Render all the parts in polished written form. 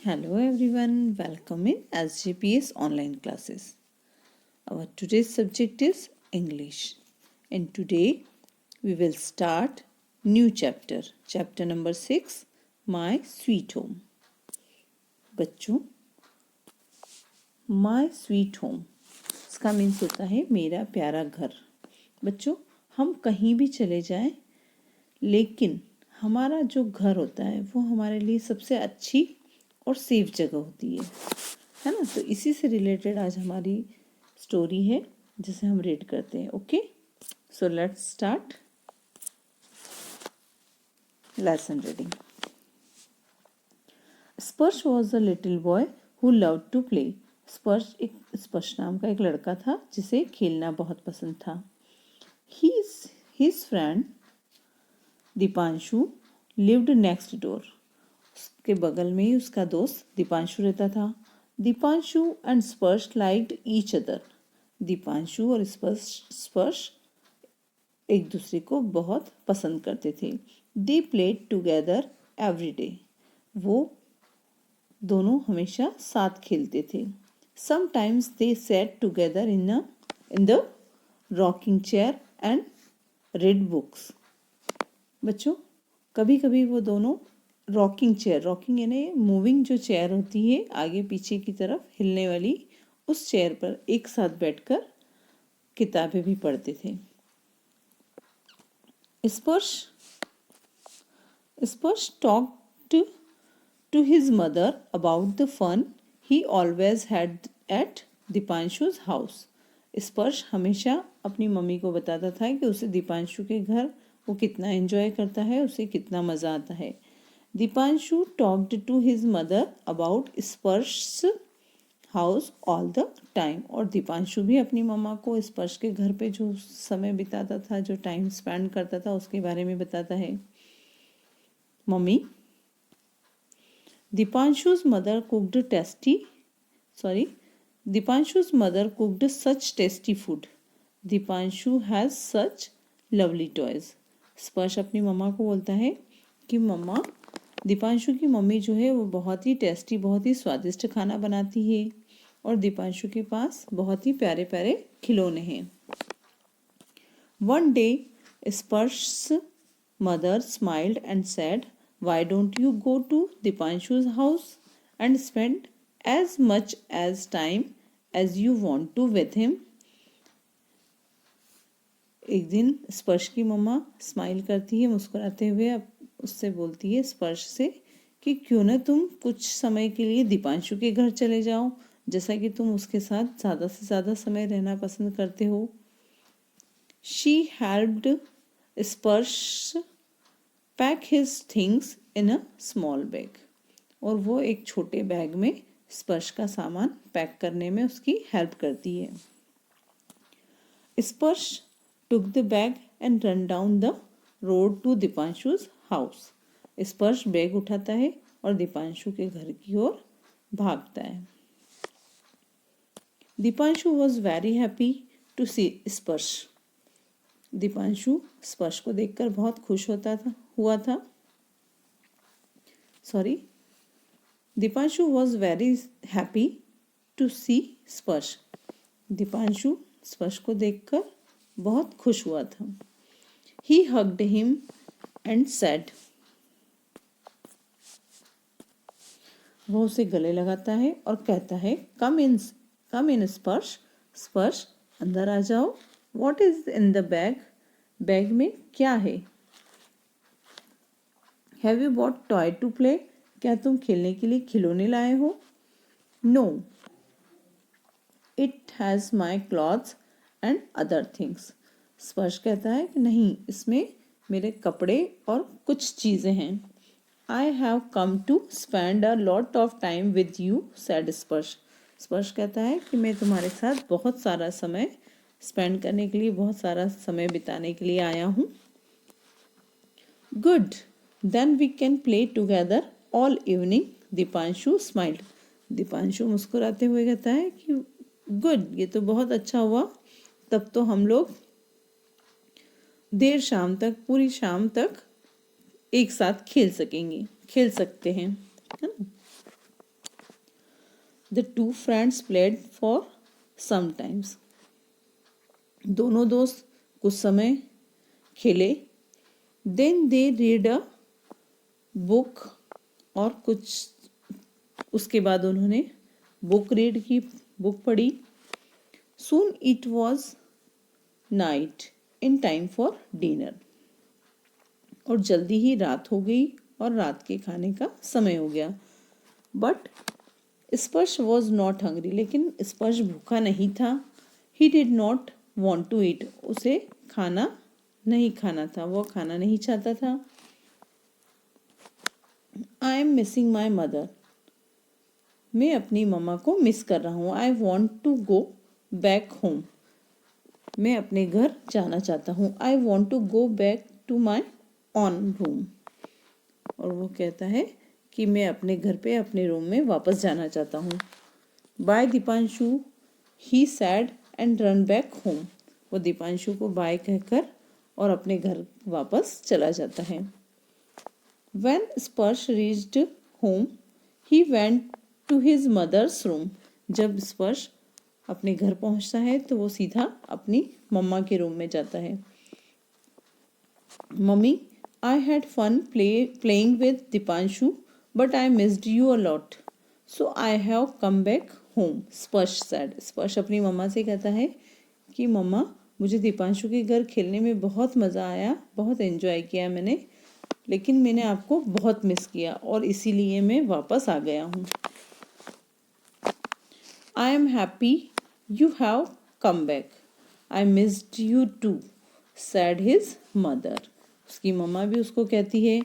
Hello everyone, welcome in SGPS online classes. Our today's subject is English, and today we will start new chapter number 6, My Sweet Home. बच्चों, My Sweet Home इसका means होता है मेरा प्यारा घर। बच्चों, हम कहीं भी चले जाएं, लेकिन हमारा जो घर होता है वो हमारे लिए सबसे अच्छी और सेफ जगह होती है ना। तो इसी से रिलेटेड आज हमारी स्टोरी है जिसे हम रीड करते हैं। Okay, so let's start lesson reading. Sparsh was a little boy who loved to play. Sparsh नाम का एक लड़का था जिसे खेलना बहुत पसंद था। His friend Deepanshu lived next door. उसके बगल में ही उसका दोस्त दीपांशु रहता था। दीपांशु एंड स्पर्श लाइक्ड ईच अदर। दीपांशु और स्पर्श एक दूसरे को बहुत पसंद करते थे। They played together every day. वो दोनों हमेशा साथ खेलते थे। Sometimes they set together in the rocking chair and read books. बच्चों, कभी कभी वो दोनों रॉकिंग यानी मूविंग जो चेयर होती है आगे पीछे की तरफ हिलने वाली, उस चेयर पर एक साथ बैठकर किताबें भी पढ़ते थे। Sparsh talked to his mother about the fun he always had at Deepanshu's house. Sparsh हमेशा अपनी मम्मी को बताता था कि उसे दीपांशु के घर वो कितना एंजॉय करता है, उसे कितना मज़ा आता है। Deepanshu talked to his mother about Sparsh house all the time. और दीपांशु भी अपनी मम्मा को स्पर्श के घर पे जो समय बिताता था, जो टाइम स्पेंड करता था, उसके बारे में बताता है। Mummy, Deepanshu's mother cooked such tasty food. Deepanshu has such lovely toys. स्पर्श अपनी मम्मा को बोलता है कि मम्मा, दीपांशु की मम्मी जो है वो बहुत ही टेस्टी, बहुत ही स्वादिष्ट खाना बनाती है और दीपांशु के पास बहुत ही प्यारे प्यारे खिलौने हैं। One day, Sparsh's mother smiled and said, "Why don't you go to Dipanshu's house and spend as much as time as you want to with him?" एक दिन स्पर्श की मम्मा स्माइल करती है, मुस्कुराते हुए उससे बोलती है स्पर्श से कि क्यों ना तुम कुछ समय के लिए दीपांशु के घर चले जाओ, जैसा कि तुम उसके साथ ज़्यादा से ज़्यादा समय रहना पसंद करते हो। She helped Sparsh pack his things in a small bag. और वो एक छोटे बैग में स्पर्श का सामान पैक करने में उसकी हेल्प करती है। स्पर्श took the bag and ran down the road to दीपांशु's house. स्पर्श बैग उठाता है और दीपांशु के घर की ओर भागता है। Deepanshu was very happy to see स्पर्श। दीपांशु स्पर्श को देखकर बहुत खुश हुआ था। Deepanshu was very happy to see Sparsh. Deepanshu Sparsh को देखकर बहुत खुश हुआ था। He hugged him and said, वो उसे गले लगाता है और कहता है, कम इन स्पर्श। स्पर्श, अंदर आ जाओ। What is in the bag? Bag में क्या है? Have you bought toy to play? क्या तुम खेलने के लिए खिलौने लाए हो? No. It has my clothes and other things. स्पर्श कहता है कि नहीं, इसमें मेरे कपड़े और कुछ चीज़ें हैं। I have come to spend a lot of time with you, said स्पर्श। स्पर्श कहता है कि मैं तुम्हारे साथ बहुत सारा समय स्पेंड करने के लिए, बहुत सारा समय बिताने के लिए आया हूँ। Good, then we can play together all evening. Deepanshu smiled. Deepanshu मुस्कुराते हुए कहता है कि गुड, ये तो बहुत अच्छा हुआ, तब तो हम लोग देर शाम तक, पूरी शाम तक एक साथ खेल सकते हैं, है ना। The two friends played for some times. दोनों दोस्त कुछ समय खेले. Then they read a book. और कुछ उसके बाद उन्होंने बुक रीड की, बुक पढ़ी. Soon it was night in time for dinner. और जल्दी ही रात हो गई और रात के खाने का समय हो गया. बट स्पर्श वॉज नॉट हंग्री. लेकिन स्पर्श भूखा नहीं था. He did not want to eat. उसे खाना नहीं खाना था, वो खाना नहीं चाहता था. I am missing my mother. मैं अपनी मम्मा को मिस कर रहा हूँ. I want to go back home. मैं अपने घर जाना चाहता हूँ. I want to go back to my own room. और वो कहता है कि मैं अपने घर पे अपने रूम में वापस जाना चाहता हूँ. By Deepanshu he said and run back home. वो दीपांशु को बाय कहकर और अपने घर वापस चला जाता है. When Sparsh reached home, he went to his mother's room. जब स्पर्श अपने घर पहुंचता है तो वो सीधा अपनी मम्मा के रूम में जाता है. Mummy, I had fun playing with Dipanshu, but I missed you a lot. So I have come back home. स्पर्श said. स्पर्श अपनी मम्मा से कहता है कि मम्मा, मुझे दीपांशु के घर खेलने में बहुत मज़ा आया, बहुत एंजॉय किया मैंने, लेकिन मैंने आपको बहुत मिस किया और इसीलिए मैं वापस आ गया हूँ. I am happy you have come back. I missed you too, said his mother. उसकी मम्मा भी उसको कहती है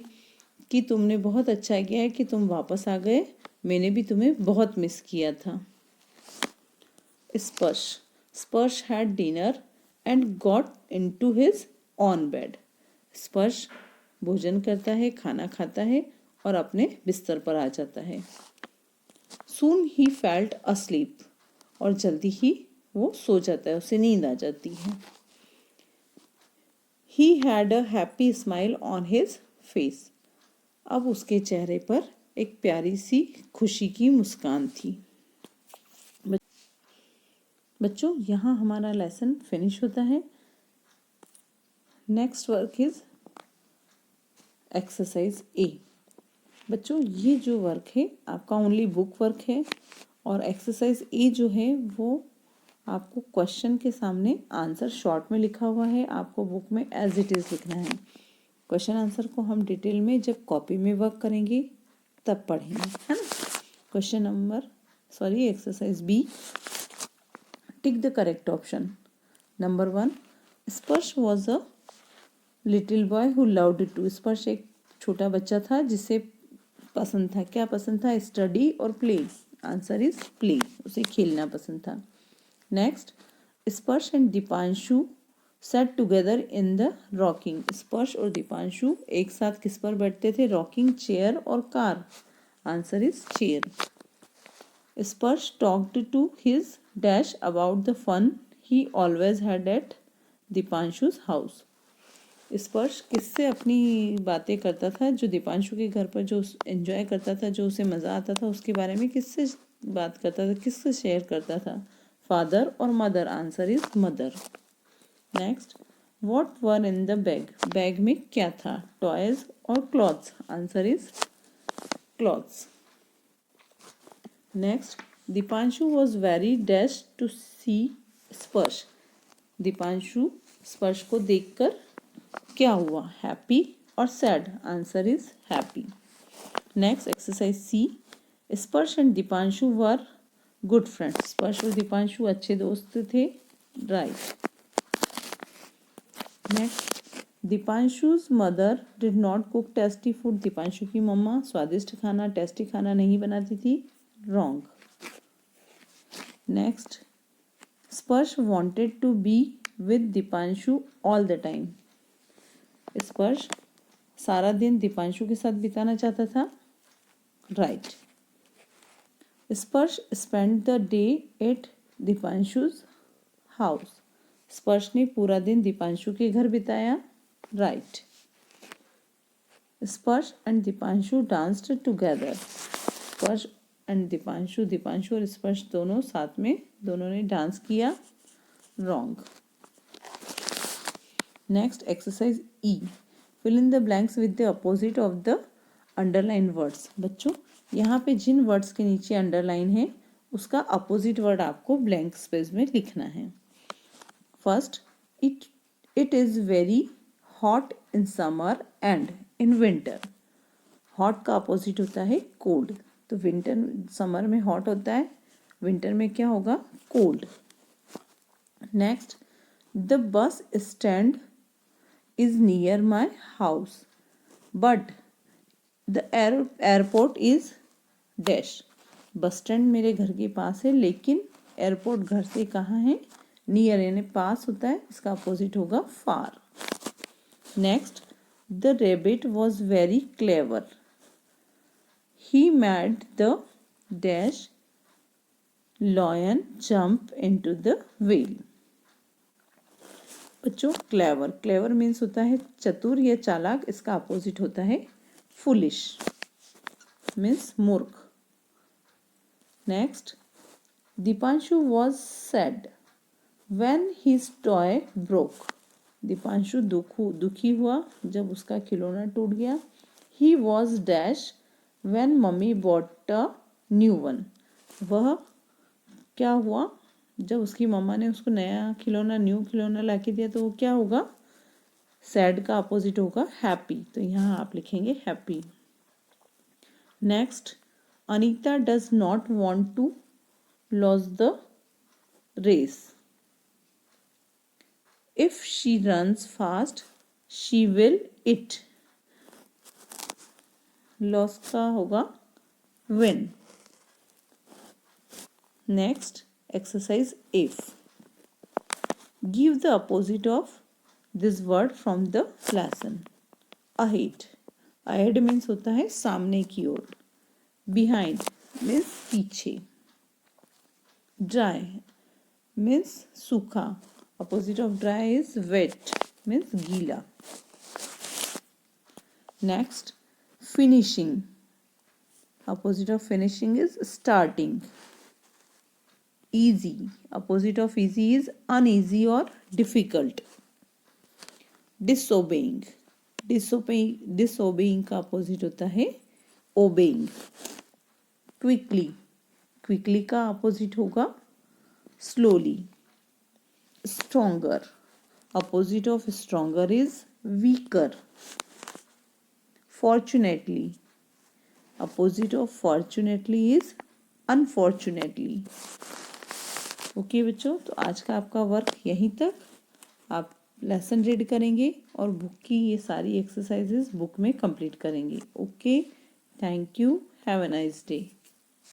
कि तुमने बहुत अच्छा किया है कि तुम वापस आ गए, मैंने भी तुम्हें बहुत मिस किया था. स्पर्श. स्पर्श had dinner and got into his on bed. स्पर्श भोजन करता है, खाना खाता है और अपने बिस्तर पर आ जाता है. सून ही फेल्ट अस्लीप. और जल्दी ही वो सो जाता है, उसे नींद आ जाती है. He had a happy smile on his face. अब उसके चेहरे पर एक प्यारी सी खुशी की मुस्कान थी. बच्चों, यहाँ हमारा लेसन फिनिश होता है. नेक्स्ट वर्क इज एक्सरसाइज ए. बच्चों, ये जो वर्क है आपका ओनली बुक वर्क है और एक्सरसाइज ए जो है वो आपको क्वेश्चन के सामने आंसर शॉर्ट में लिखा हुआ है. आपको बुक में एज इट इज़ लिखना है. क्वेश्चन आंसर को हम डिटेल में जब कॉपी में वर्क करेंगे तब पढ़ेंगे, है ना. Exercise B. Tick the correct option. Number 1, Sparsh was a little boy who loved to. Sparsh एक छोटा बच्चा था जिसे पसंद था. क्या पसंद था? स्टडी और प्ले. Answer is play. उसे खेलना पसंद था. Next, Sparsh and Deepanshu sat together in the rocking. Sparsh और दीपांशु एक साथ किस पर बैठते थे? रॉकिंग चेयर और car. Answer is chair. Sparsh talked to his dash about the fun he always had at Deepanshu's house. Sparsh किससे अपनी बातें करता था? जो दीपांशु के घर पर जो एंजॉय करता था, जो उसे मज़ा आता था, उसके बारे में किससे बात करता था, किससे शेयर करता था? फादर और mother. Answer is mother. Next, what were in the bag. Bag में क्या था? टॉयज और clothes. Answer is clothes. Next, Deepanshu was very dash to see Sparsh. Deepanshu Sparsh को देखकर क्या हुआ? हैप्पी और sad. Answer is happy. Next, exercise C. Sparsh and Deepanshu were good friends. Sparsh और दीपांशु अच्छे दोस्त थे. Right. Next, Deepanshu's mother did not cook tasty food. Deepanshu की मम्मा स्वादिष्ट खाना, टेस्टी खाना नहीं बनाती थी. Wrong. Next, Sparsh wanted to be with Deepanshu all the time. Sparsh सारा दिन दीपांशु के साथ बिताना चाहता था. Right. Sparsh spend the day at Deepanshu's house. Sparsh ने पूरा दिन दीपांशु के घर बिताया. Right. Sparsh and Deepanshu danced together. Sparsh and Deepanshu, Deepanshu और स्पर्श दोनों साथ में, दोनों ने डांस किया। Wrong. Next exercise E, fill in the blanks with the opposite of the underline words. बच्चों यहाँ पे जिन वर्ड्स के नीचे अंडरलाइन है उसका अपोजिट वर्ड आपको ब्लैंक स्पेस में लिखना है। First, it is very hot in summer and in winter. Hot का अपोजिट होता है कोल्ड, तो विंटर समर में हॉट होता है, विंटर में क्या होगा, cold. Next, the bus stand is near my house but the airport is dash. Bus stand मेरे घर के पास है लेकिन एयरपोर्ट घर से कहाँ है, नियर यानी पास होता है, इसका अपोजिट होगा far. Next, the rabbit was very clever, he made the dash lion jump into the wheel। बच्चों क्लेवर, क्लेवर मीन्स होता है चतुर या चालाक, इसका अपोजिट होता है फुलिश मीन्स मूर्ख। Next, Deepanshu was sad when his toy broke. Deepanshu दुखी हुआ जब उसका खिलौना टूट गया। He was dash when mummy bought a new one. वह क्या हुआ जब उसकी मम्मा ने उसको नया खिलौना, न्यू खिलौना ला के दिया, तो वो क्या होगा, सैड का अपोजिट होगा हैप्पी, तो यहाँ आप लिखेंगे happy. Next, Anita does not want to lose the race, if she runs fast she will it. Lose का होगा win. Next exercise F, give the opposite of this word from the lesson. Ahead, ahead means होता है सामने की ओर, behind means पीछे, dry means सूखा, opposite of dry is wet means गीला। Next, finishing, opposite of finishing is starting। easy, opposite of easy is uneasy or difficult। disobeying, disobeying का opposite होता है obeying। quickly, quickly का opposite होगा slowly। stronger, opposite of stronger is weaker। fortunately, opposite of fortunately is unfortunately। Okay बच्चों, तो आज का आपका वर्क यहीं तक। आप लेसन रीड करेंगे और बुक की ये सारी एक्सरसाइजेज बुक में कंप्लीट करेंगे। Okay, thank you, have a nice day.